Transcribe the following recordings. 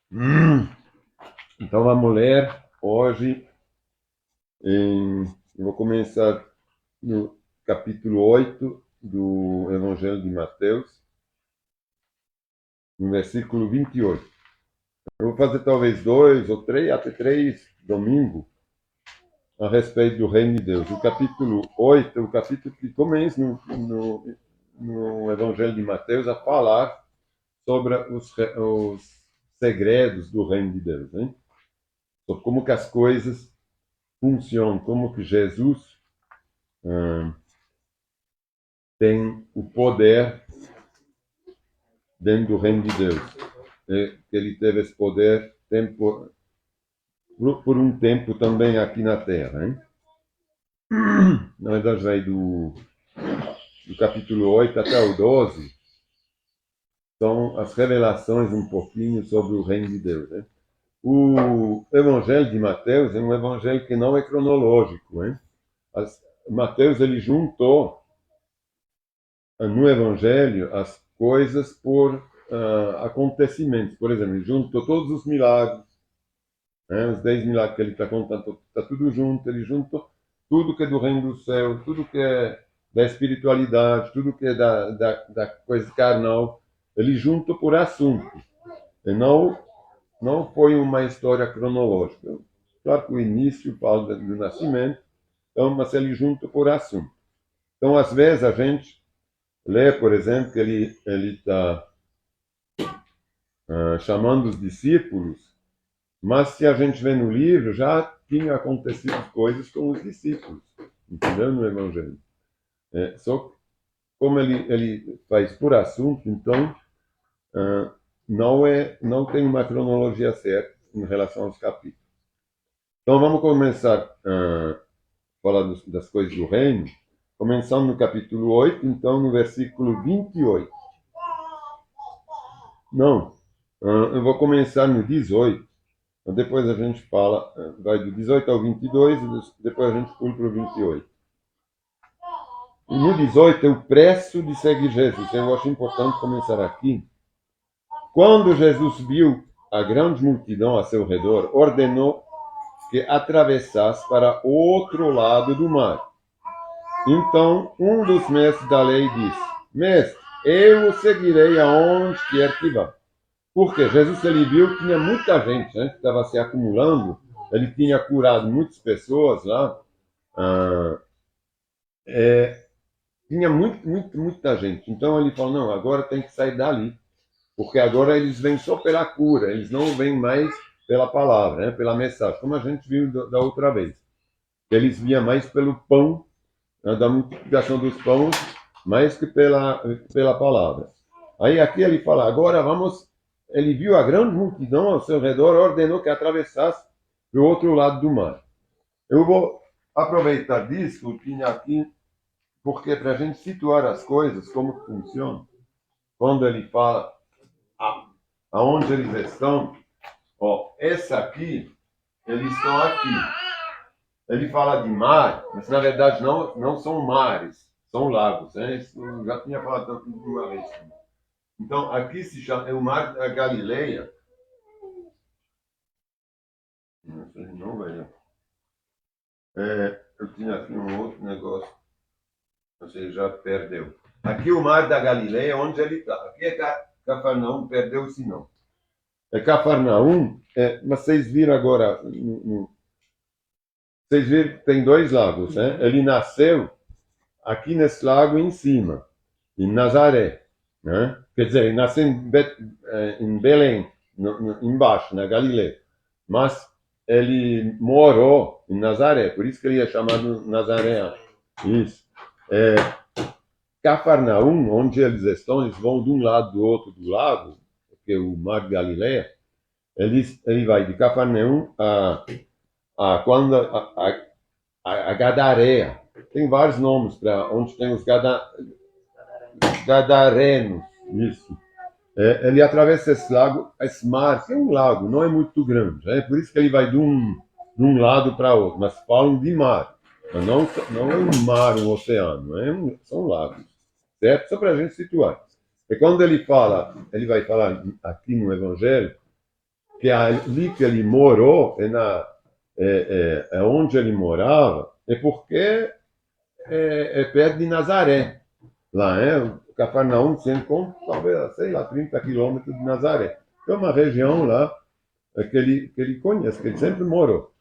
Então vamos ler hoje. Eu vou começar no capítulo 8 do Evangelho de Mateus, no versículo 28. Eu vou fazer talvez dois ou três, até três domingos a respeito do Reino de Deus. O capítulo 8 é o capítulo que começa no Evangelho de Mateus a falar sobre os segredos do Reino de Deus, hein? Sobre como que as coisas funcionam, como que Jesus tem o poder dentro do reino de Deus. Ele teve esse poder por um tempo também aqui na Terra. Hein? Na verdade, vai do capítulo 8 até o 12, são as revelações um pouquinho sobre o reino de Deus. Né? O Evangelho de Mateus é um evangelho que não é cronológico. Hein? Mateus ele juntou no Evangelho as coisas por acontecimentos. Por exemplo, ele juntou todos os milagres, né? Os 10 milagres que ele está contando, está tudo junto. Ele juntou tudo que é do reino do céu, tudo que é da espiritualidade, tudo que é da coisa carnal. Ele juntou por assunto. E não foi uma história cronológica. Claro que o início fala do nascimento, então, mas ele junta por assunto. Então, às vezes, a gente lê, por exemplo, que ele está chamando os discípulos, mas se a gente vê no livro, já tinha acontecido coisas com os discípulos, entendeu? No Evangelho. Só que, como ele faz por assunto, então, não tem uma cronologia certa em relação aos capítulos. Então, vamos começar a falar das coisas do reino, começando no capítulo 8, então, no versículo 28. Não, eu vou começar no 18. Depois a gente fala, vai do 18 ao 22, e depois a gente pula para o 28. E no 18 é o preço de seguir Jesus. Eu acho importante começar aqui. Quando Jesus viu a grande multidão a seu redor, ordenou que atravessasse para outro lado do mar. Então, um dos mestres da lei disse: Mestre, eu o seguirei aonde quer que vá. Porque Jesus ele viu que tinha muita gente, né, que estava se acumulando. Ele tinha curado muitas pessoas lá. Ah, tinha muita gente. Então ele falou: não, agora tem que sair dali. Porque agora eles vêm só pela cura, eles não vêm mais pela palavra, né, pela mensagem, como a gente viu da outra vez. Eles vinham mais pelo pão, né, da multiplicação dos pães, mais que pela palavra. Aí aqui ele fala: agora vamos. Ele viu a grande multidão ao seu redor, ordenou que atravessasse para o outro lado do mar. Eu vou aproveitar disso, que eu tinha aqui, porque para a gente situar as coisas, como funciona, quando ele fala aonde eles estão, ó, essa aqui, eles estão aqui. Ele fala de mar, mas na verdade não são mares, são lagos. Né? Isso eu já tinha falado uma vez. Então, aqui se chama, é o Mar da Galileia. Não sei, não vai. Eu tinha aqui um outro negócio, você já perdeu. Aqui o Mar da Galileia, onde ele está. Aqui é Cafarnaum, perdeu-se não. É Cafarnaum, mas vocês viram agora, vocês viram que tem dois lagos, né? Ele nasceu aqui nesse lago em cima, em Nazaré, né? Quer dizer, ele nasceu em Belém, embaixo, na Galileia. Mas ele morou em Nazaré, por isso que ele é chamado Nazareano. Isso. Cafarnaum, onde eles estão, eles vão de um lado do outro do lago, porque o Mar de Galileia, ele vai de Cafarnaum a quando a Gadareia. Tem vários nomes para onde tem os Gadarenos. Isso. Ele atravessa esse lago, esse mar, que é um lago, não é muito grande. É por isso que ele vai de um lado para outro. Mas falam de mar. Mas não é um mar, um oceano. São lagos. Certo? Só para a gente situar. E quando ele vai falar aqui no Evangelho, que ali que ele morou, é onde ele morava, é porque é perto de Nazaré. Lá, o Cafarnaum se encontra, talvez, sei lá, 30 quilômetros de Nazaré. É uma região lá que ele conhece, que ele sempre morou.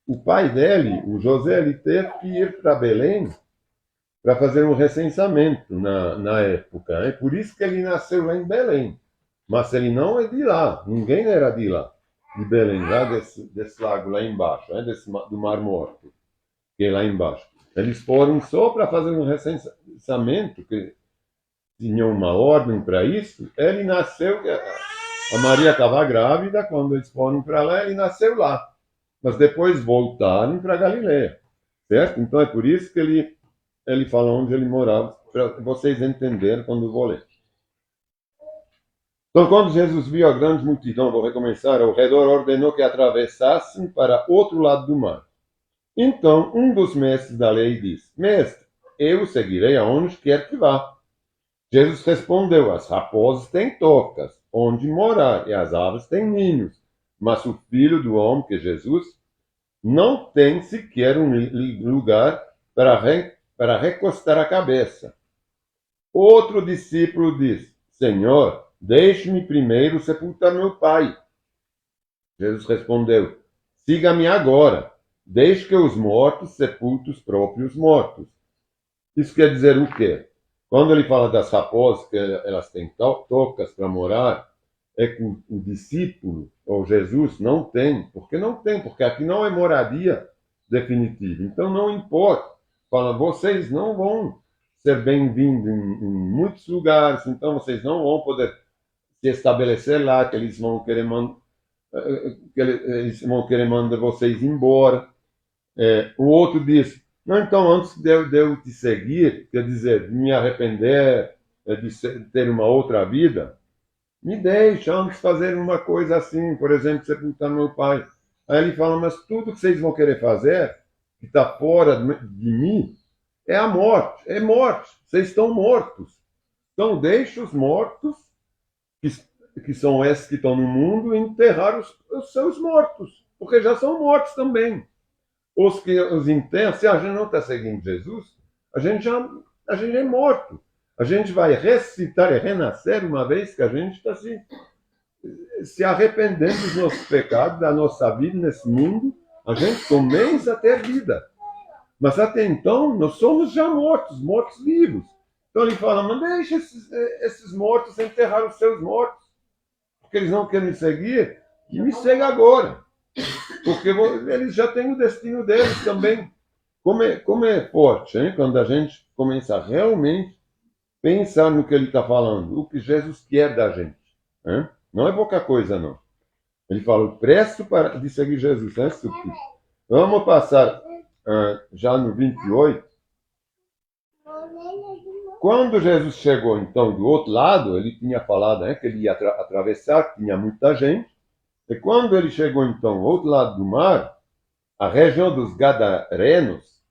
O pai dele, o José, ele teve que ir para Belém para fazer um recenseamento na época. É por isso que ele nasceu lá em Belém. Mas ele não é de lá, ninguém era de lá, de Belém, lá desse lago lá embaixo, do Mar Morto, que é lá embaixo. Eles foram só para fazer um recenseamento, que tinham uma ordem para isso. Ele nasceu, a Maria estava grávida, quando eles foram para lá, ele nasceu lá. Mas depois voltaram para Galiléia, certo? Então é por isso que ele fala onde ele morava, para vocês entenderem quando eu vou ler. Então, quando Jesus viu a grande multidão, vou recomeçar, ao redor, ordenou que atravessassem para outro lado do mar. Então, um dos mestres da lei disse: Mestre, eu o seguirei aonde quer que vá. Jesus respondeu: As raposas têm tocas, onde morar, e as aves têm ninhos. Mas o filho do homem, que é Jesus, não tem sequer um lugar para recostar a cabeça. Outro discípulo disse: Senhor, deixe-me primeiro sepultar meu pai. Jesus respondeu: Siga-me agora. Deixe que os mortos sepultem os próprios mortos. Isso quer dizer o quê? Quando ele fala das raposas, que elas têm tocas para morar, é que o discípulo, ou Jesus, não tem. Por que não tem? Porque aqui não é moradia definitiva. Então não importa. Fala, vocês não vão ser bem-vindos em muitos lugares, então vocês não vão poder se estabelecer lá, que eles vão querer mandar vocês embora. O outro disse: não, então antes de eu te seguir, quer dizer, de me arrepender, de ter uma outra vida, me deixa antes fazer uma coisa assim, por exemplo, sepultar meu pai. Aí ele fala: mas tudo que vocês vão querer fazer, que está fora de mim, é a morte, é morte. Vocês estão mortos. Então deixe os mortos, que são esses que estão no mundo, enterrar os seus mortos, porque já são mortos também. Os que os enterram, se a gente não está seguindo Jesus, a gente é morto. A gente vai ressuscitar e renascer uma vez que a gente está se arrependendo dos nossos pecados, da nossa vida nesse mundo, a gente começa a ter vida. Mas até então, nós somos já mortos vivos. Então ele fala: mas deixa esses mortos enterrar os seus mortos, porque eles não querem me seguir, e me segue agora. Porque eles já têm o destino deles também. Como é forte, hein? Quando a gente começa a realmente pensar no que ele está falando, o que Jesus quer da gente. Hein? Não é pouca coisa, não. Ele fala: o preço de seguir Jesus é suficiente. Vamos passar já no 28. Quando Jesus chegou, então, do outro lado, ele tinha falado que ele ia atravessar, que tinha muita gente. E quando ele chegou, então, ao outro lado do mar, a região dos Gadarenos,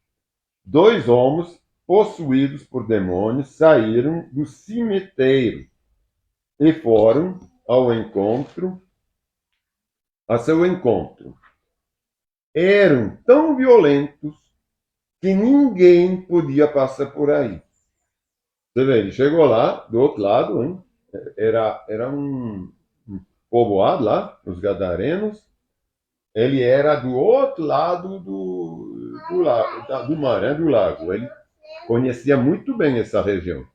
2 homens possuídos por demônios saíram do cemitério e foram a seu encontro. Eram tão violentos que ninguém podia passar por aí. Você vê, ele chegou lá, do outro lado, hein? Era um povoado lá, os Gadarenos. Ele era do outro lado do mar, do lago. Ele conhecia muito bem essa região.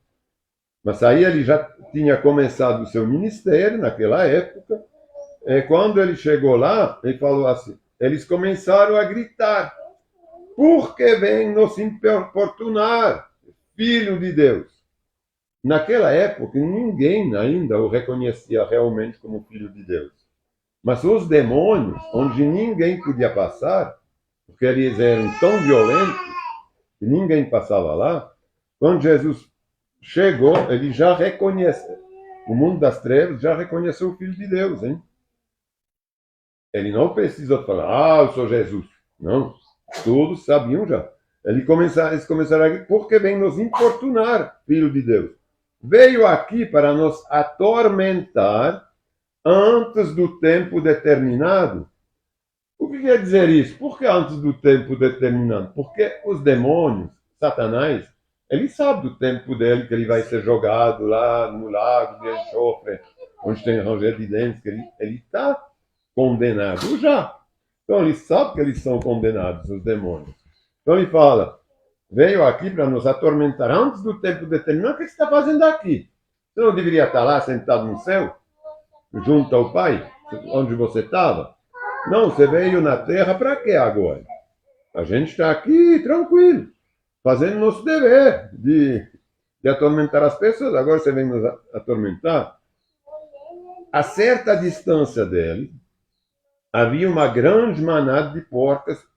Mas aí ele já tinha começado o seu ministério naquela época. Quando ele chegou lá, ele falou assim: eles começaram a gritar: por que vem nos importunar, Filho de Deus? Naquela época, ninguém ainda o reconhecia realmente como Filho de Deus. Mas os demônios, onde ninguém podia passar, porque eles eram tão violentos que ninguém passava lá, quando Jesus chegou, ele já reconheceu. O mundo das trevas já reconheceu o Filho de Deus, hein? Ele não precisou falar: eu sou Jesus. Não, todos sabiam já. Eles começaram a dizer: por que vem nos importunar, Filho de Deus? Veio aqui para nos atormentar antes do tempo determinado. O que quer dizer isso? Por que antes do tempo determinado? Porque os demônios, Satanás, ele sabe do tempo dele, que ele vai ser jogado lá no lago de enxofre, onde tem ranger de dentes, que ele está condenado já. Então ele sabe que eles são condenados, os demônios. Então ele fala, veio aqui para nos atormentar antes do tempo determinado. O que você está fazendo aqui? Você não deveria estar lá sentado no céu, junto ao Pai, onde você estava? Não, você veio na terra para quê agora? A gente está aqui tranquilo, fazendo nosso dever de atormentar as pessoas. Agora você vem nos atormentar. A certa distância dele, havia uma grande manada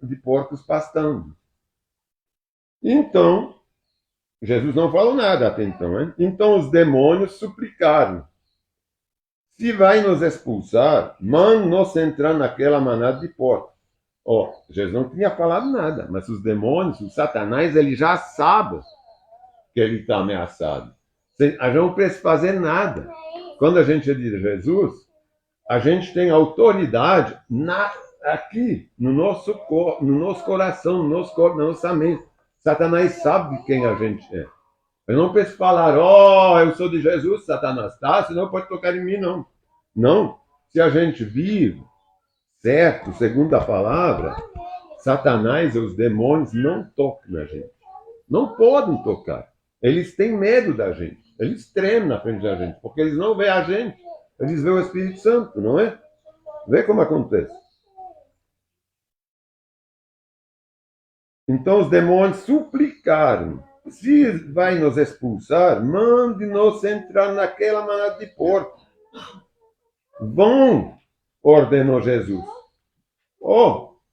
de porcos pastando. Então, Jesus não falou nada até então, hein? Então os demônios suplicaram. Se vai nos expulsar, manda-nos entrar naquela manada de porcos. Jesus não tinha falado nada, mas os demônios, o Satanás, ele já sabe que ele está ameaçado. A gente não precisa fazer nada. Quando a gente diz Jesus, a gente tem autoridade aqui, no nosso corpo, no nosso coração, no nosso corpo, na nossa mente. Satanás sabe de quem a gente é. Eu não preciso falar, eu sou de Jesus, Satanás, tá? Senão pode tocar em mim, não. Não. Se a gente vive certo, segundo a palavra, Satanás e os demônios não tocam na gente. Não podem tocar. Eles têm medo da gente. Eles tremem na frente da gente, porque eles não veem a gente. Eles veem o Espírito Santo, não é? Vê como acontece. Então os demônios suplicaram. Se vai nos expulsar, mande-nos entrar naquela manada de porcos. Vão, ordenou Jesus.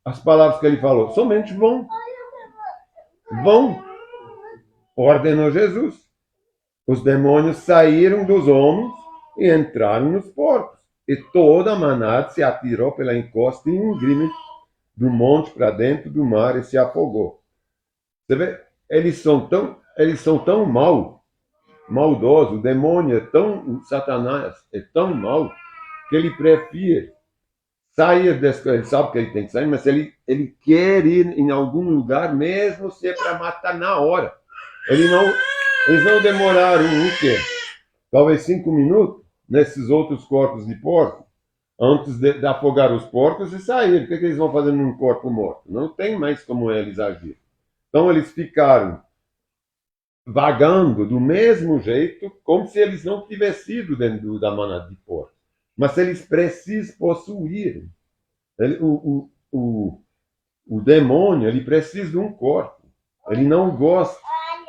As palavras que ele falou, somente vão. Vão, ordenou Jesus. Os demônios saíram dos homens e entraram nos porcos. E toda a manada se atirou pela encosta íngreme do monte para dentro do mar e se afogou. Você vê? Eles são tão maldosos, o demônio o Satanás é tão mau, que ele prefere sair desse, ele sabe que ele tem que sair, mas ele quer ir em algum lugar, mesmo se é para matar na hora. Eles não demoraram o quê? Talvez 5 minutos nesses outros corpos de porco, antes de afogar os porcos e sair. O que eles vão fazer num corpo morto? Não tem mais como eles agir. Então eles ficaram vagando do mesmo jeito, como se eles não tivessem ido dentro da manada de porco. Mas eles precisam possuir. O demônio, ele precisa de um corpo. Ele não gosta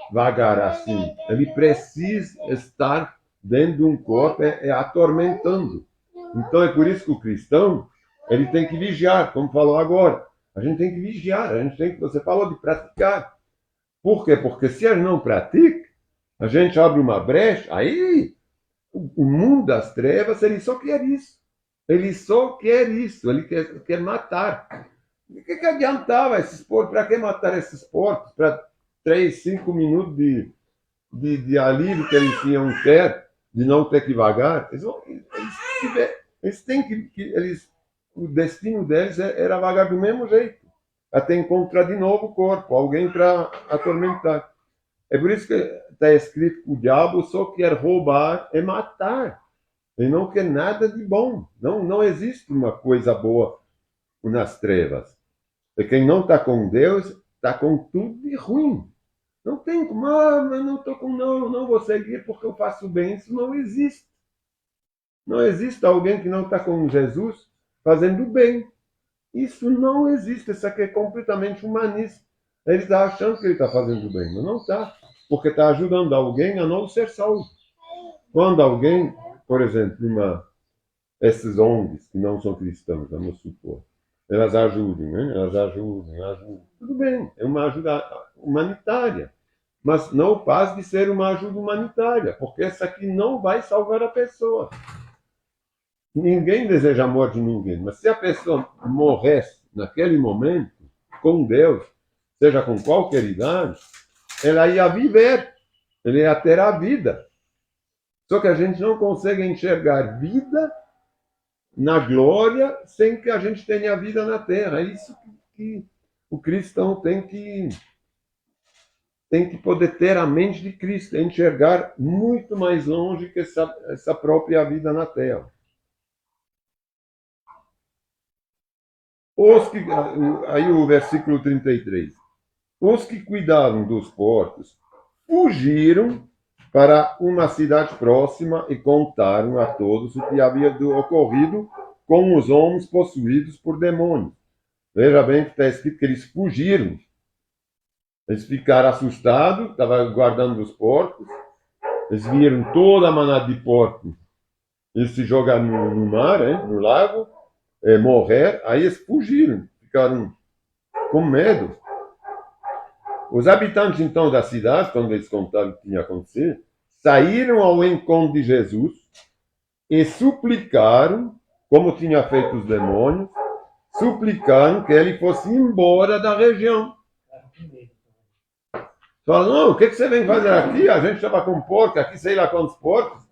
de vagar assim. Ele precisa estar dentro de um corpo, atormentando. Então é por isso que o cristão, ele tem que vigiar, como falou agora. A gente tem que vigiar, você falou de praticar. Por quê? Porque se a gente não pratica, a gente abre uma brecha, aí o mundo das trevas, ele só quer isso. Ele só quer isso, ele quer matar. O que adiantava esses porcos? Para que matar esses porcos? Para 3, 5 minutos de alívio que eles iam ter, de não ter que vagar? Eles têm o destino deles era vagar do mesmo jeito, até encontrar de novo o corpo, alguém para atormentar. É por isso que está escrito que o diabo só quer roubar e matar. Ele não quer nada de bom. Não existe uma coisa boa nas trevas. E quem não está com Deus, está com tudo de ruim. Não tem como, mas não estou com não vou seguir porque eu faço bem. Isso não existe. Não existe alguém que não está com Jesus fazendo bem. Isso não existe. Isso aqui é completamente humanista. Ele está achando que ele está fazendo bem, mas não está. Porque está ajudando alguém a não ser salvo. Quando alguém, por exemplo, esses ONGs que não são cristãos, vamos supor, elas ajudem, né? Elas ajudam. Tudo bem, é uma ajuda humanitária. Mas não passa de ser uma ajuda humanitária, porque essa aqui não vai salvar a pessoa. Ninguém deseja a morte de ninguém, mas se a pessoa morresse naquele momento, com Deus, seja com qualquer idade, ela ia viver, ela ia ter a vida. Só que a gente não consegue enxergar vida na glória sem que a gente tenha vida na terra. É isso que o cristão tem que poder ter a mente de Cristo, enxergar muito mais longe que essa própria vida na terra. Aí o versículo 33. Os que cuidavam dos porcos fugiram para uma cidade próxima e contaram a todos o que havia ocorrido com os homens possuídos por demônios. Veja bem que está escrito que eles fugiram. Eles ficaram assustados, estavam guardando os porcos, eles viram toda a manada de porcos, eles se jogaram no mar, no lago, morrer, aí eles fugiram, ficaram com medo. Os habitantes, então, da cidade, quando eles contaram o que tinha acontecido, saíram ao encontro de Jesus e suplicaram, como tinha feito os demônios, suplicaram que ele fosse embora da região. Falaram, não, o que você vem fazer aqui? A gente estava com porco, aqui sei lá quantos porcos.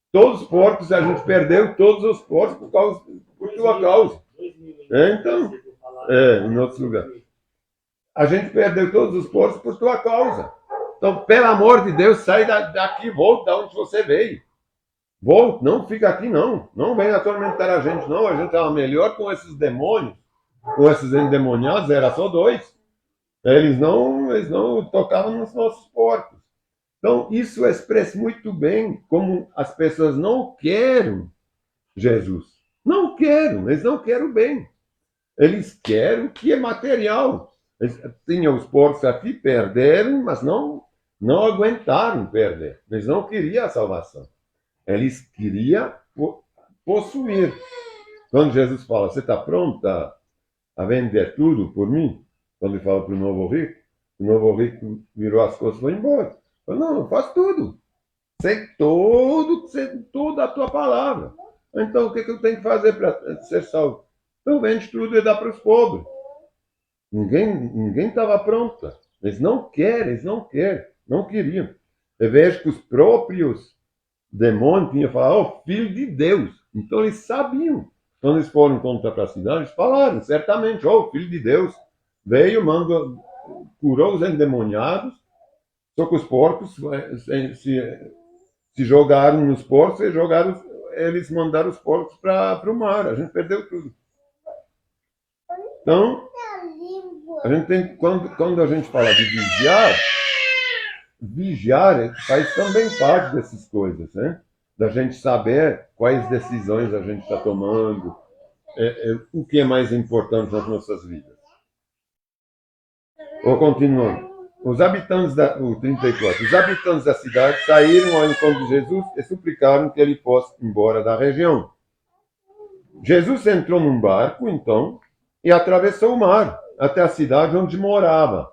Todos os porcos, a gente perdeu todos os porcos por tua causa. Então, em outros lugares. A gente perdeu todos os porcos por tua causa. Então, pelo amor de Deus, sai daqui, volta de onde você veio. Volte, não fica aqui não. Não vem atormentar a gente não. A gente estava melhor com esses demônios, com esses endemoniados, era só 2. Eles não tocavam nos nossos porcos. Então, isso expressa muito bem como as pessoas não querem Jesus. Não querem, eles não querem o bem. Eles querem o que é material. Eles tinham os porcos aqui, perderam, mas não aguentaram perder. Eles não queriam a salvação. Eles queriam possuir. Quando Jesus fala, você está pronta a vender tudo por mim? Quando ele fala para o novo rico virou as costas e foi embora. Falei, não, faz tudo. Sei toda a tua palavra. Então, o que eu tenho que fazer para ser salvo? Então, vende tudo e dá para os pobres. Ninguém estava pronto. Eles não queriam. Eu vejo que os próprios demônios tinham falado, filho de Deus. Então, eles sabiam. Quando eles foram contra a cidade, eles falaram, certamente, filho de Deus. Veio, curou os endemoniados, só que os porcos se jogaram nos porcos e eles mandaram os porcos para o mar. A gente perdeu tudo. Então, a gente tem, quando a gente fala de vigiar faz também parte dessas coisas, né? Da gente saber quais decisões a gente está tomando, o que é mais importante nas nossas vidas. Vou continuando. O 34. Os habitantes da cidade saíram ao encontro de Jesus e suplicaram que ele fosse embora da região. Jesus entrou num barco, então, e atravessou o mar até a cidade onde morava,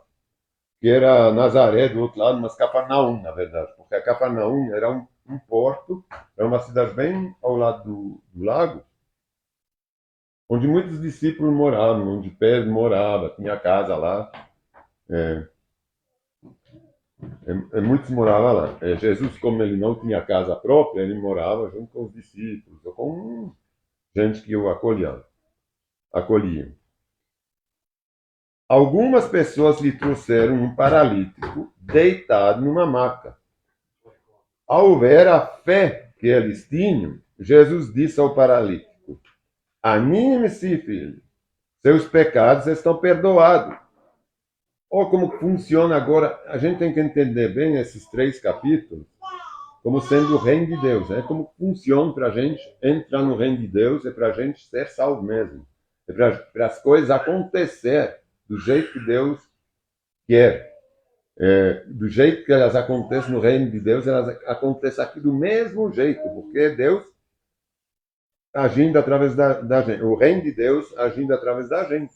que era Nazaré, do outro lado, mas Cafarnaum, na verdade, porque a Cafarnaum era um porto, era uma cidade bem ao lado do lago, onde muitos discípulos moravam, onde Pedro morava, tinha casa lá. Muitos moravam lá. Jesus, como ele não tinha casa própria, ele morava junto com os discípulos, ou com gente que o acolhiam. Algumas pessoas lhe trouxeram um paralítico deitado numa maca. Ao ver a fé que eles tinham, Jesus disse ao paralítico, anime-se, filho, seus pecados estão perdoados. Olha como funciona agora, a gente tem que entender bem esses 3 capítulos como sendo o reino de Deus. Como funciona para a gente entrar no reino de Deus, é para a gente ser salvo mesmo. É para as coisas acontecer do jeito que Deus quer. Do jeito que elas acontecem no reino de Deus, elas acontecem aqui do mesmo jeito, porque Deus agindo através da gente. O reino de Deus agindo através da gente.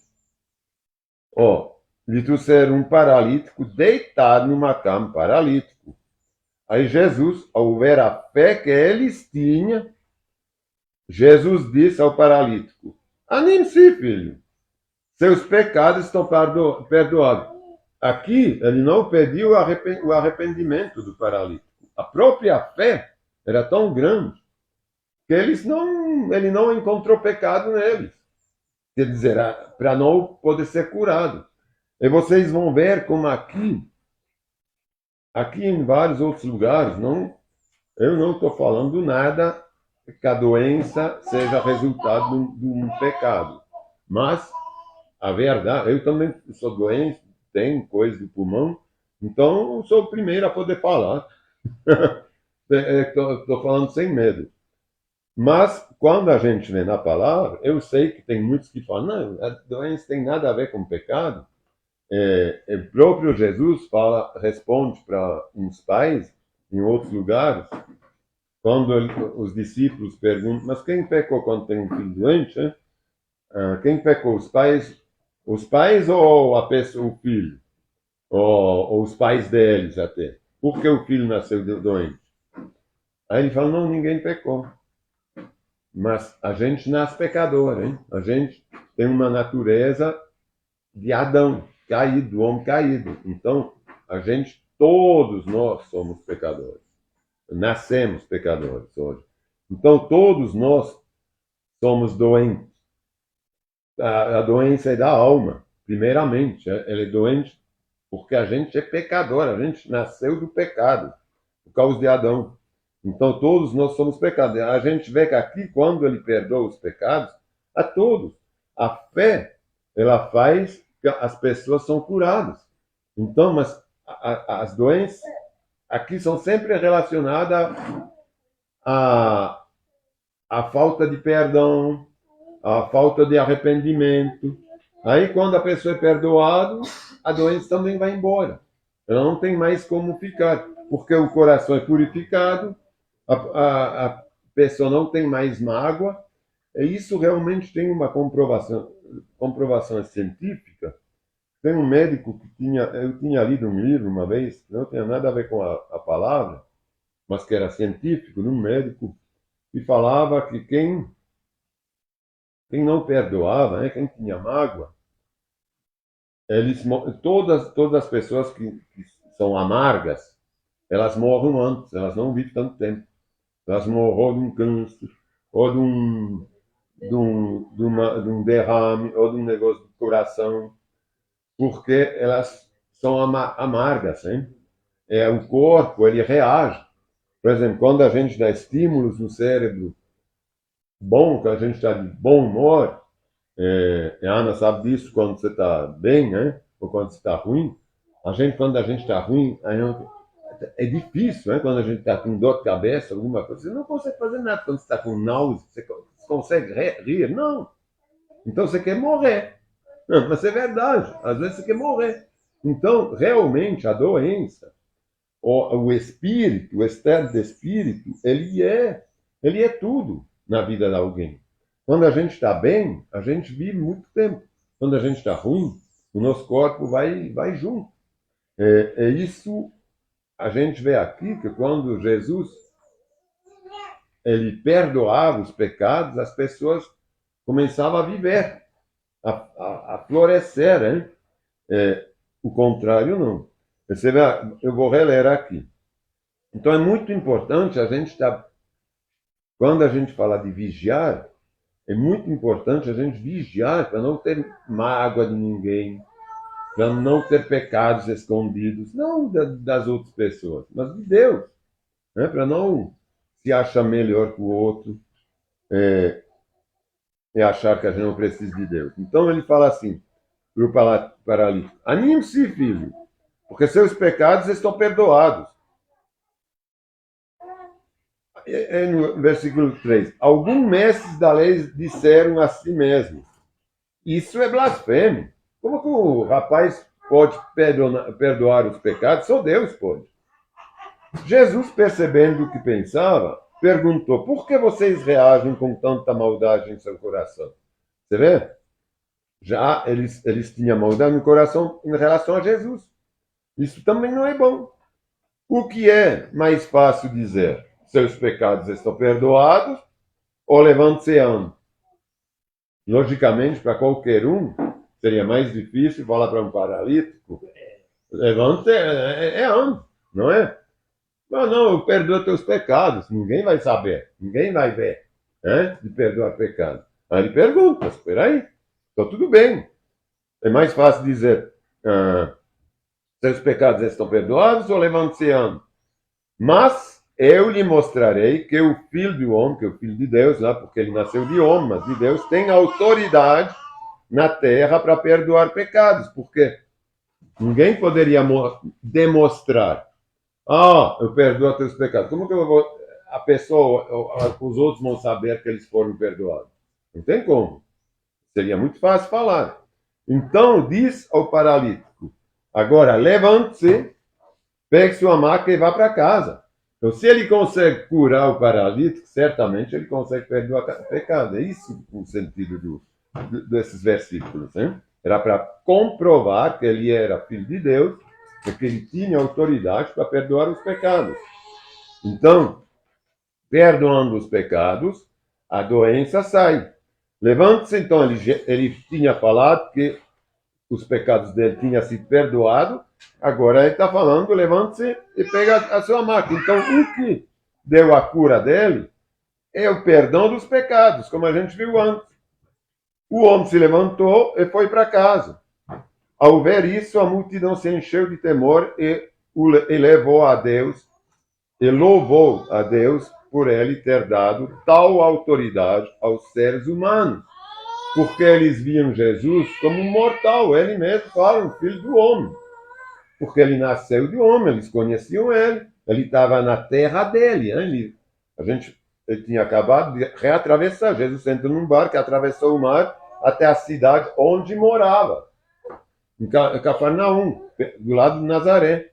Lhe trouxeram um paralítico deitado numa cama, paralítico. Aí Jesus, ao ver a fé que eles tinham, Jesus disse ao paralítico, anime-se, filho, seus pecados estão perdoados. Aqui, ele não pediu o arrependimento do paralítico. A própria fé era tão grande que ele não encontrou pecado neles. Quer dizer, para não poder ser curado. E vocês vão ver como aqui em vários outros lugares, eu não estou falando nada que a doença seja resultado de um pecado. Mas a verdade, eu também sou doente, tenho coisa do pulmão, então eu sou o primeiro a poder falar. Estou falando sem medo. Mas, quando a gente vê na palavra, eu sei que tem muitos que falam, não, a doença tem nada a ver com pecado. O próprio Jesus responde para uns pais, em outros lugares, quando os discípulos perguntam, mas quem pecou quando tem um filho doente? Né? Quem pecou, os pais ou a pessoa, o filho? Ou os pais deles até? Por que o filho nasceu doente? Aí ele fala, não, ninguém pecou. Mas a gente nasce pecador, hein? A gente tem uma natureza de Adão, caído, homem caído. Então, todos nós somos pecadores. Nascemos pecadores hoje. Então, todos nós somos doentes. A doença é da alma, primeiramente. Ela é doente porque a gente é pecador, a gente nasceu do pecado, por causa de Adão. Então, todos nós somos pecadores. A gente vê que aqui, quando ele perdoa os pecados, a todos, a fé, ela faz que as pessoas são curadas. Então, mas as doenças aqui são sempre relacionadas à falta de perdão, à falta de arrependimento. Aí, quando a pessoa é perdoada, a doença também vai embora. Ela não tem mais como ficar, porque o coração é purificado, a pessoa não tem mais mágoa, e isso realmente tem uma comprovação científica. Tem um médico que eu tinha lido um livro uma vez, não tinha nada a ver com a palavra, mas que era científico, de um médico, que falava que quem não perdoava, né, quem tinha mágoa, todas as pessoas que são amargas, elas morrem antes, elas não vivem tanto tempo. Elas morrem de um câncer, ou de um derrame, ou de um negócio do coração, porque elas são amargas, hein? O corpo, ele reage. Por exemplo, quando a gente dá estímulos no cérebro bom, que a gente está de bom humor, a Ana sabe disso quando você está bem, né? Ou quando você está ruim. Quando a gente está ruim, é difícil, né? Quando a gente está com dor de cabeça, alguma coisa, você não consegue fazer nada. Quando você está com náusea, você consegue rir? Não. Então você quer morrer. Não, mas é verdade, às vezes você quer morrer. Então, realmente, a doença, o espírito, o estado de espírito, ele é tudo na vida de alguém. Quando a gente está bem, a gente vive muito tempo. Quando a gente está ruim, o nosso corpo vai junto. Isso a gente vê aqui que quando Jesus ele perdoava os pecados, as pessoas começavam a viver, a florescer, hein? O contrário não. Você vê, eu vou reler aqui. Então é muito importante quando a gente fala de vigiar, é muito importante a gente vigiar para não ter mágoa de ninguém, para não ter pecados escondidos, não das outras pessoas, mas de Deus, né? Para não se achar melhor que o outro e achar que a gente não precisa de Deus. Então ele fala assim para o paralítico: anime-se, filho, porque seus pecados estão perdoados. No versículo 3, alguns mestres da lei disseram a si mesmos: isso é blasfêmio. Como que o rapaz pode perdoar os pecados? Só Deus pode. Jesus, percebendo o que pensava, perguntou: por que vocês reagem com tanta maldade em seu coração? Você vê? Já eles tinham maldade no coração em relação a Jesus. Isso também não é bom. O que é mais fácil dizer? Seus pecados estão perdoados, ou levante-se e ande? Logicamente, para qualquer um, seria mais difícil falar para um paralítico: levante-se e ande, não é? Não, eu perdoo teus pecados. Ninguém vai saber, ninguém vai ver. antes de perdoar pecado. Aí ele pergunta, espera aí, então tudo bem. É mais fácil dizer, seus pecados estão perdoados ou levante-se e ande. Mas eu lhe mostrarei que o Filho do Homem, que é o Filho de Deus, lá, porque ele nasceu de homem, mas de Deus, tem autoridade na terra para perdoar pecados, porque ninguém poderia demonstrar, eu perdoo teus pecados. Como que a pessoa, os outros vão saber que eles foram perdoados? Não tem como. Seria muito fácil falar. Então diz ao paralítico, agora levante-se, pegue sua maca e vá para casa. Então, se ele consegue curar o paralítico, certamente ele consegue perdoar pecado. É isso o sentido desses versículos. Hein? Era para comprovar que ele era filho de Deus, porque ele tinha autoridade para perdoar os pecados. Então, perdoando os pecados, a doença sai. Levante-se, então, ele tinha falado que os pecados dele tinham sido perdoados, agora ele está falando, levante-se e pega a sua maca. Então, o que deu a cura dele é o perdão dos pecados, como a gente viu antes. O homem se levantou e foi para casa. Ao ver isso, a multidão se encheu de temor e levou a Deus, e louvou a Deus por ele ter dado tal autoridade aos seres humanos. Porque eles viam Jesus como um mortal, ele mesmo fala, um filho do homem. Porque ele nasceu de homem, eles conheciam ele estava na terra dele. Ele tinha acabado de reatravessar. Jesus entrou num barco, atravessou o mar até a cidade onde morava, em Cafarnaum, do lado de Nazaré.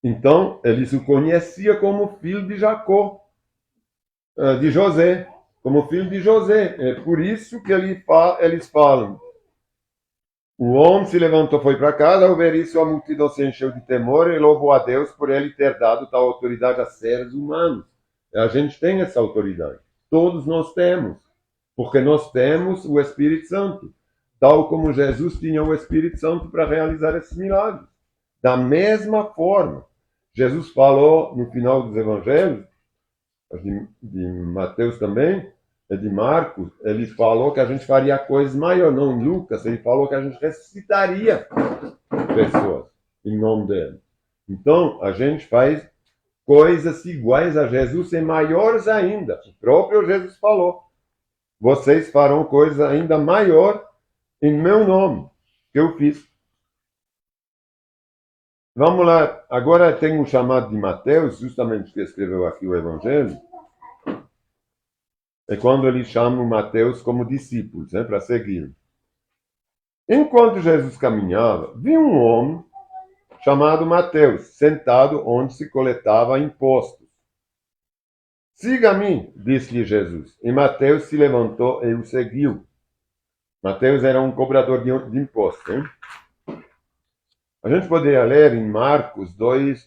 Então, eles o conheciam como filho de Jacó, de José, como filho de José. É por isso que eles falam. O homem se levantou, foi para casa, ao ver isso a multidão se encheu de temor e louvou a Deus por ele ter dado tal autoridade a seres humanos. A gente tem essa autoridade. Todos nós temos. Porque nós temos o Espírito Santo. Tal como Jesus tinha o Espírito Santo para realizar esses milagres. Da mesma forma, Jesus falou no final dos evangelhos, de Mateus também, de Marcos, ele falou que a gente faria coisas maiores, não em Lucas, ele falou que a gente ressuscitaria pessoas em nome dele. Então, a gente faz coisas iguais a Jesus e maiores ainda. O próprio Jesus falou, vocês farão coisas ainda maior em meu nome, que eu fiz. Vamos lá, agora tem um chamado de Mateus, justamente que escreveu aqui o Evangelho, é quando ele chama Mateus como discípulos, para seguir. Enquanto Jesus caminhava, viu um homem chamado Mateus, sentado onde se coletava impostos. Siga-me, disse-lhe Jesus. E Mateus se levantou e o seguiu. Mateus era um cobrador de impostos. Hein? A gente poderia ler em Marcos 2,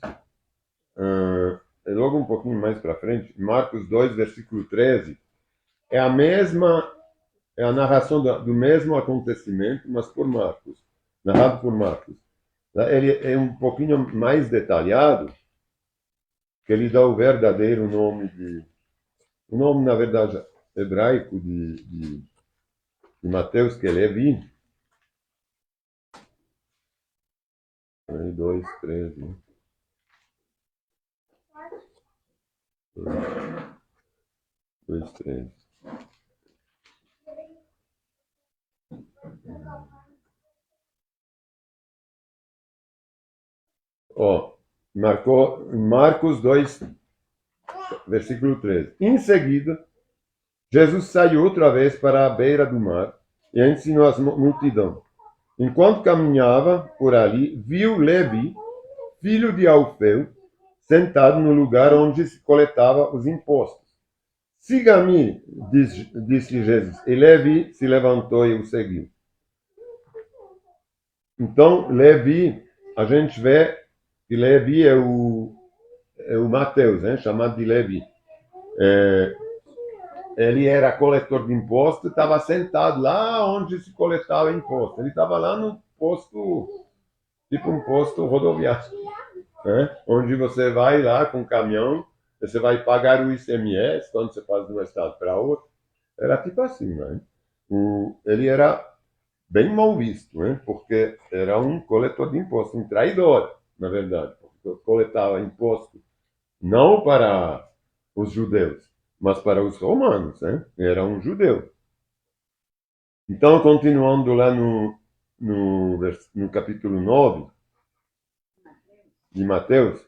logo um pouquinho mais para frente, Marcos 2, versículo 13, é a narração do mesmo acontecimento, mas por Marcos, narrado por Marcos. Ele é um pouquinho mais detalhado, que ele dá o verdadeiro nome o nome, na verdade, hebraico de Mateus, que é Levi. 2, 13. 2, 13. Marcos 2, versículo 13. Em seguida, Jesus saiu outra vez para a beira do mar e ensinou a multidão. Enquanto caminhava por ali, viu Levi, filho de Alfeu, sentado no lugar onde se coletava os impostos. Siga-me, disse Jesus. E Levi se levantou e o seguiu. Então, Levi, a gente vê que Levi é o Mateus, chamado de Levi. Ele era coletor de impostos, estava sentado lá onde se coletava imposto. Ele estava lá no posto, tipo um posto rodoviário, onde você vai lá com um caminhão, você vai pagar o ICMS quando você faz de um estado para outro. Era tipo assim, né? Ele era bem mal visto, né? Porque era um coletor de imposto, um traidor, na verdade, porque coletava imposto não para os judeus, mas para os romanos, né? Era um judeu. Então, continuando lá no capítulo 9 de Mateus,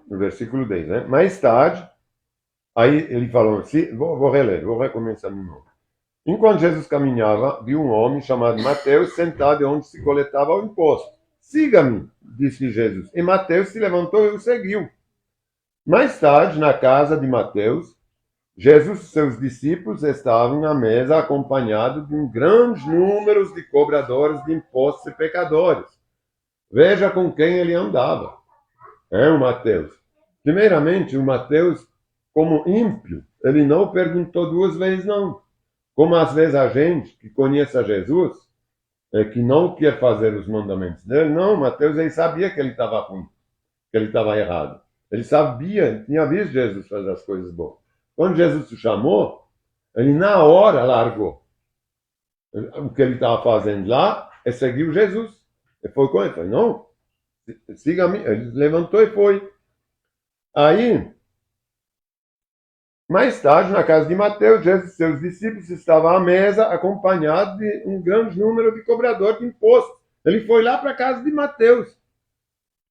no versículo 10, né? Mais tarde, aí ele falou assim, vou reler, vou recomeçar de novo. Enquanto Jesus caminhava, viu um homem chamado Mateus sentado onde se coletava o imposto. Siga-me, disse Jesus. E Mateus se levantou e o seguiu. Mais tarde, na casa de Mateus, Jesus e seus discípulos estavam à mesa acompanhados de um grande número de cobradores de impostos e pecadores. Veja com quem ele andava. É o Mateus. Primeiramente, o Mateus, como ímpio, ele não perguntou duas vezes não. Como às vezes a gente que conhece a Jesus, que não quer fazer os mandamentos dele, não, Mateus ele sabia que ele estava ruim, que ele estava errado. Ele sabia, ele tinha visto Jesus fazer as coisas boas. Quando Jesus o chamou, ele na hora largou. O que ele estava fazendo lá é seguir Jesus. Ele foi com ele, falou, não, siga-me. Ele levantou e foi. Aí, mais tarde, na casa de Mateus, Jesus e seus discípulos estavam à mesa, acompanhados de um grande número de cobradores de impostos. Ele foi lá para a casa de Mateus,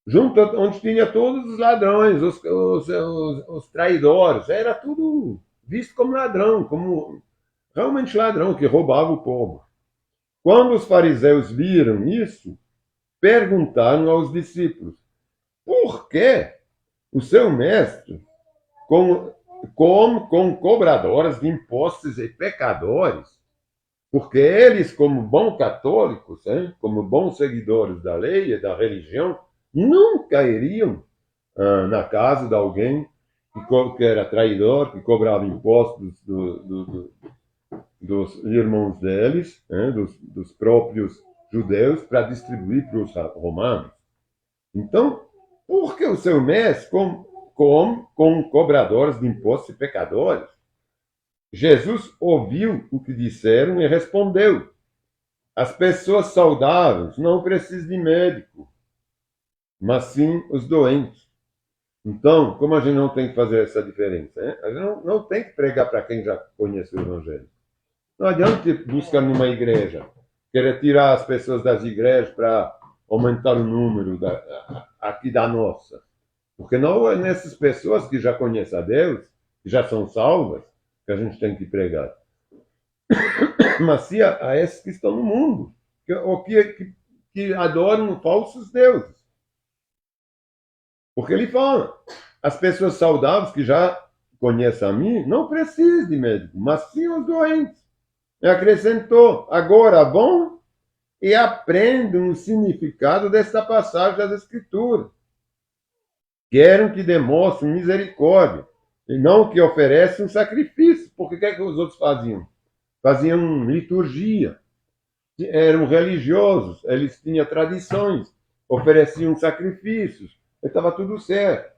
junto onde tinha todos os ladrões, os traidores. Era tudo visto como ladrão, como realmente ladrão, que roubava o povo. Quando os fariseus viram isso, perguntaram aos discípulos, por que o seu mestre, com cobradores de impostos e pecadores, porque eles, como bons católicos, como bons seguidores da lei e da religião, nunca iriam na casa de alguém que era traidor, que cobrava impostos dos irmãos deles, dos próprios judeus, para distribuir para os romanos. Então, por que o seu mestre come com cobradores de impostos e pecadores? Jesus ouviu o que disseram e respondeu: as pessoas saudáveis não precisam de médico, mas sim os doentes. Então, como a gente não tem que fazer essa diferença? A gente não tem que pregar para quem já conhece o Evangelho. Não adianta buscar numa igreja, querer tirar as pessoas das igrejas para aumentar o número aqui da nossa. Porque não é nessas pessoas que já conhecem a Deus, que já são salvas, que a gente tem que pregar. Mas sim a esses que estão no mundo, que adoram falsos deuses. Porque ele fala, as pessoas saudáveis que já conhecem a mim, não precisam de médico, mas sim os doentes. E acrescentou, agora vão e aprendam o significado desta passagem das Escrituras. Querem que demonstrem misericórdia e não que ofereçam sacrifício. Porque o que é que os outros faziam? Faziam liturgia. Eram religiosos, eles tinham tradições, ofereciam sacrifícios. Estava tudo certo.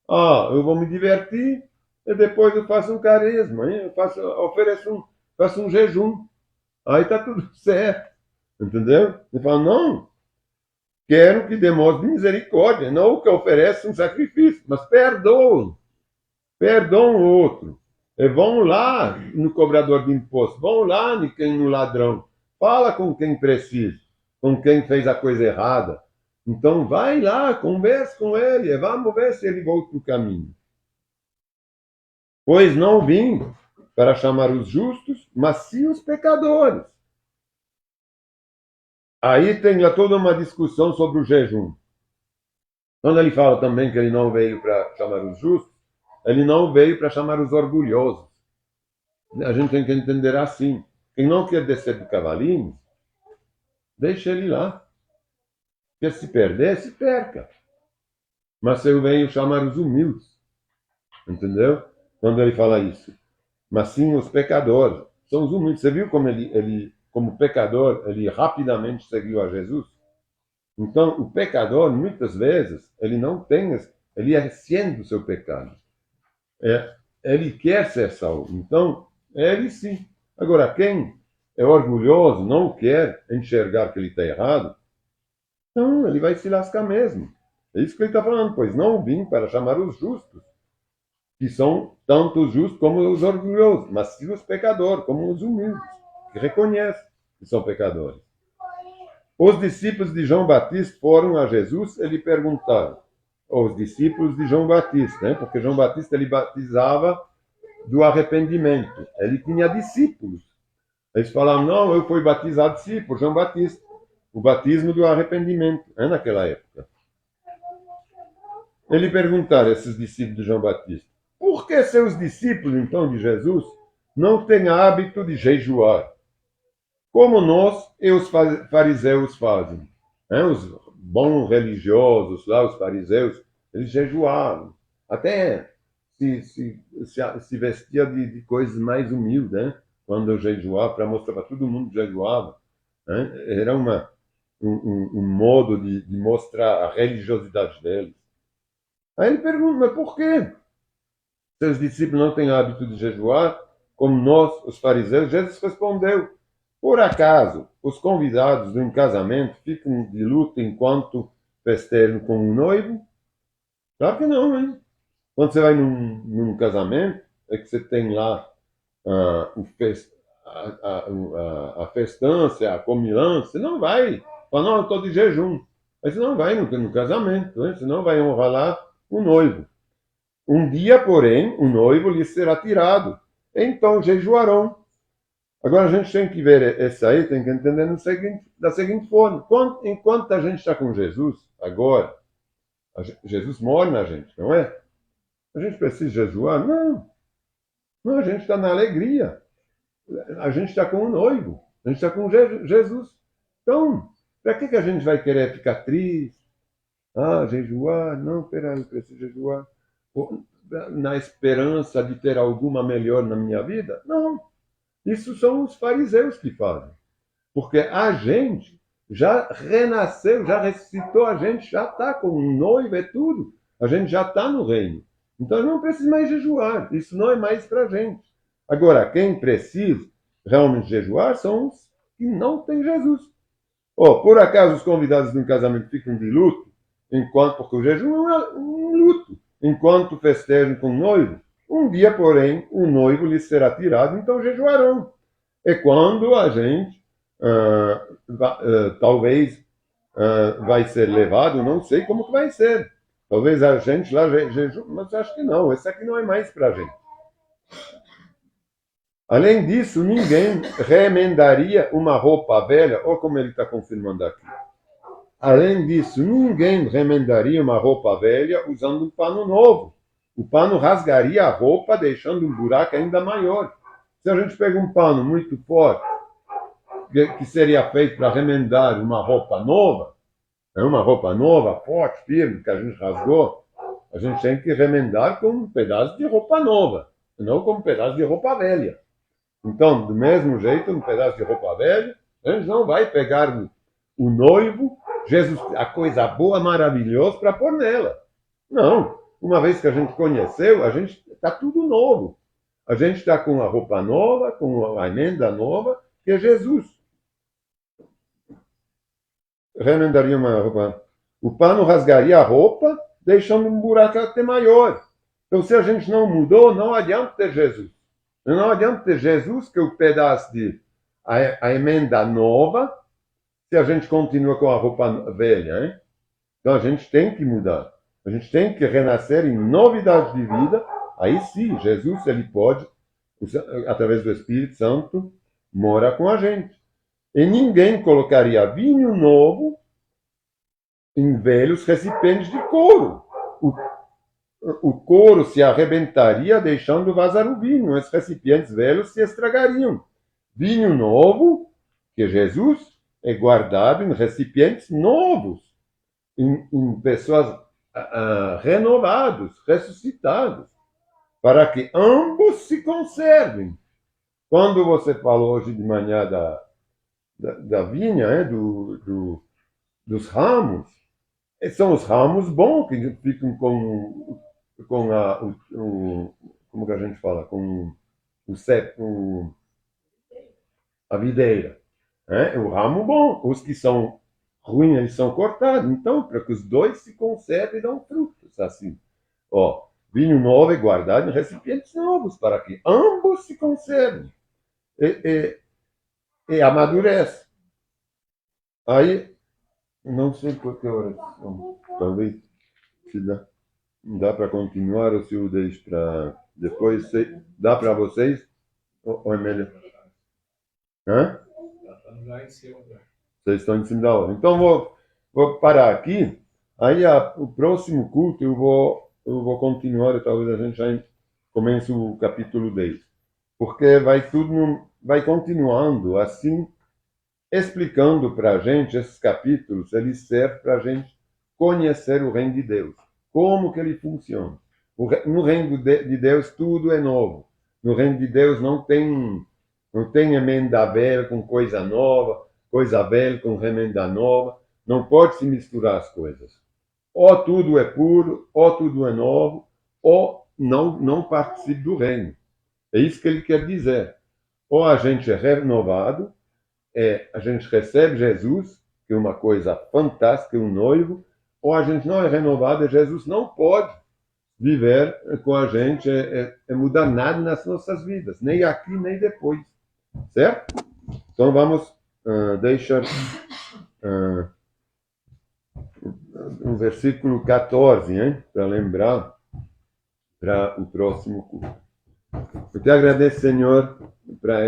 Eu vou me divertir e depois eu faço um carisma, faço um jejum. Aí está tudo certo. Entendeu? Ele fala, não, quero que demonstre misericórdia, não que ofereça um sacrifício, mas perdoam o outro. E vão lá no cobrador de imposto, vão lá no ladrão, fala com quem precisa, com quem fez a coisa errada. Então vai lá, converse com ele, e vamos ver se ele volta para o caminho. Pois não vim para chamar os justos, mas sim os pecadores. Aí tem lá toda uma discussão sobre o jejum. Quando ele fala também que ele não veio para chamar os justos, ele não veio para chamar os orgulhosos. A gente tem que entender assim. Quem não quer descer do cavalinho, deixa ele lá. Porque se perder, se perca. Mas eu venho chamar os humildes. Entendeu? Quando ele fala isso. Mas sim os pecadores. São os humildes. Você viu como ele como pecador, ele rapidamente seguiu a Jesus. Então, o pecador, muitas vezes, ele não tem, ele é ciente do seu pecado. Ele quer ser salvo. Então, ele sim. Agora, quem é orgulhoso, não quer enxergar que ele está errado, então ele vai se lascar mesmo. É isso que ele está falando, pois não vim para chamar os justos, que são tanto os justos como os orgulhosos, mas sim os pecadores, como os humildes, que reconhecem que são pecadores. Os discípulos de João Batista foram a Jesus e lhe perguntaram, os discípulos de João Batista, né? Porque João Batista ele batizava do arrependimento. Ele tinha discípulos. Eles falavam, não, eu fui batizado sim por João Batista. O batismo do arrependimento, naquela época. Ele perguntaram a esses discípulos de João Batista, por que seus discípulos, então, de Jesus, não têm hábito de jejuar, como nós e os fariseus fazem? Os bons religiosos, lá, os fariseus, eles jejuavam. Até se vestia de coisas mais humildes, né? Quando eu jejuava, para mostrar para todo mundo que jejuava. Era um modo de mostrar a religiosidade deles. Aí ele pergunta, mas por quê? Seus discípulos não têm hábito de jejuar, como nós, os fariseus? Jesus respondeu, por acaso os convidados de um casamento ficam de luto enquanto festejam com um noivo? Claro que não, hein? Quando você vai num casamento, é que você tem lá a festança, a comilança, você não vai. Fala, não, eu estou de jejum. Aí você não vai no casamento, né? Você não vai honrar lá o noivo. Um dia, porém, o noivo lhe será tirado. Então jejuarão. Agora a gente tem que ver essa aí, tem que entender da seguinte forma. Enquanto a gente está com Jesus, agora, Jesus mora na gente, não é? A gente precisa jejuar? Não. Não, a gente está na alegria. A gente está com o noivo. A gente está com Jesus. Então, para que a gente vai querer ficar triste? Jejuar? Não, peraí, eu preciso jejuar. Na esperança de ter alguma melhor na minha vida? Não. Isso são os fariseus que fazem. Porque a gente já renasceu, já ressuscitou, a gente já está com um noivo e tudo. A gente já está no reino. Então não precisa mais jejuar. Isso não é mais para a gente. Agora, quem precisa realmente jejuar são os que não têm Jesus. Por acaso os convidados de um casamento ficam de luto, porque o jejum é um luto, enquanto festejam com o noivo? Um dia, porém, o noivo lhes será tirado, então jejuarão. É quando a gente, talvez, vai ser levado, não sei como que vai ser. Talvez a gente lá jejum, mas acho que não, esse aqui não é mais para a gente. Além disso, ninguém remendaria uma roupa velha, ou como ele está confirmando aqui. Além disso, ninguém remendaria uma roupa velha usando um pano novo. O pano rasgaria a roupa, deixando um buraco ainda maior. Se a gente pega um pano muito forte, que seria feito para remendar uma roupa nova, forte, firme, que a gente rasgou, a gente tem que remendar com um pedaço de roupa nova, não com um pedaço de roupa velha. Então, do mesmo jeito, um pedaço de roupa velha, a gente não vai pegar o noivo, Jesus, a coisa boa, maravilhosa, para pôr nela. Não. Uma vez que a gente conheceu, a gente está tudo novo. A gente está com a roupa nova, com a emenda nova, que é Jesus. Remendaria uma roupa. O pano rasgaria a roupa, deixando um buraco até maior. Então, se a gente não mudou, não adianta ter Jesus. Não adianta ter Jesus, que é o pedaço de a emenda nova, se a gente continua com a roupa velha. Hein? Então, a gente tem que mudar. A gente tem que renascer em novidade de vida. Aí sim, Jesus, ele pode, através do Espírito Santo, morar com a gente. E ninguém colocaria vinho novo em velhos recipientes de couro. O couro se arrebentaria, deixando vazar o vinho. Os recipientes velhos se estragariam. Vinho novo, que é Jesus, é guardado em recipientes novos, em pessoas renovados, ressuscitados, para que ambos se conservem. Quando você falou hoje de manhã da vinha, dos ramos, são os ramos bons que ficam com como que a gente fala, com a videira. É o ramo bom. Os que são ruins, eles são cortados. Então, para que os dois se conservem e dão frutos. Assim, ó, vinho novo é guardado em recipientes novos, para que ambos se conservem e amadurece. Aí, não sei por que oração. Talvez se dá para continuar ou se eu deixo para depois. Dá para vocês? Ou é melhor? Hã? Vocês estão em cima da hora. Então vou parar aqui. Aí o próximo culto eu vou continuar e talvez a gente já comece o capítulo 10. Porque vai continuando assim, explicando para a gente esses capítulos, eles servem para a gente conhecer o reino de Deus. Como que ele funciona. No reino de Deus tudo é novo. No reino de Deus não tem emenda velha com coisa nova, coisa velha com remenda nova. Não pode se misturar as coisas. Ou tudo é puro, ou tudo é novo, ou não participe do reino. É isso que ele quer dizer. Ou a gente é renovado, a gente recebe Jesus, que é uma coisa fantástica, um noivo, ou a gente não é renovado e Jesus não pode viver com a gente, mudar nada nas nossas vidas, nem aqui, nem depois. Certo? Então vamos deixar o versículo 14, hein? Para lembrar para o próximo culto. Eu te agradeço, Senhor, para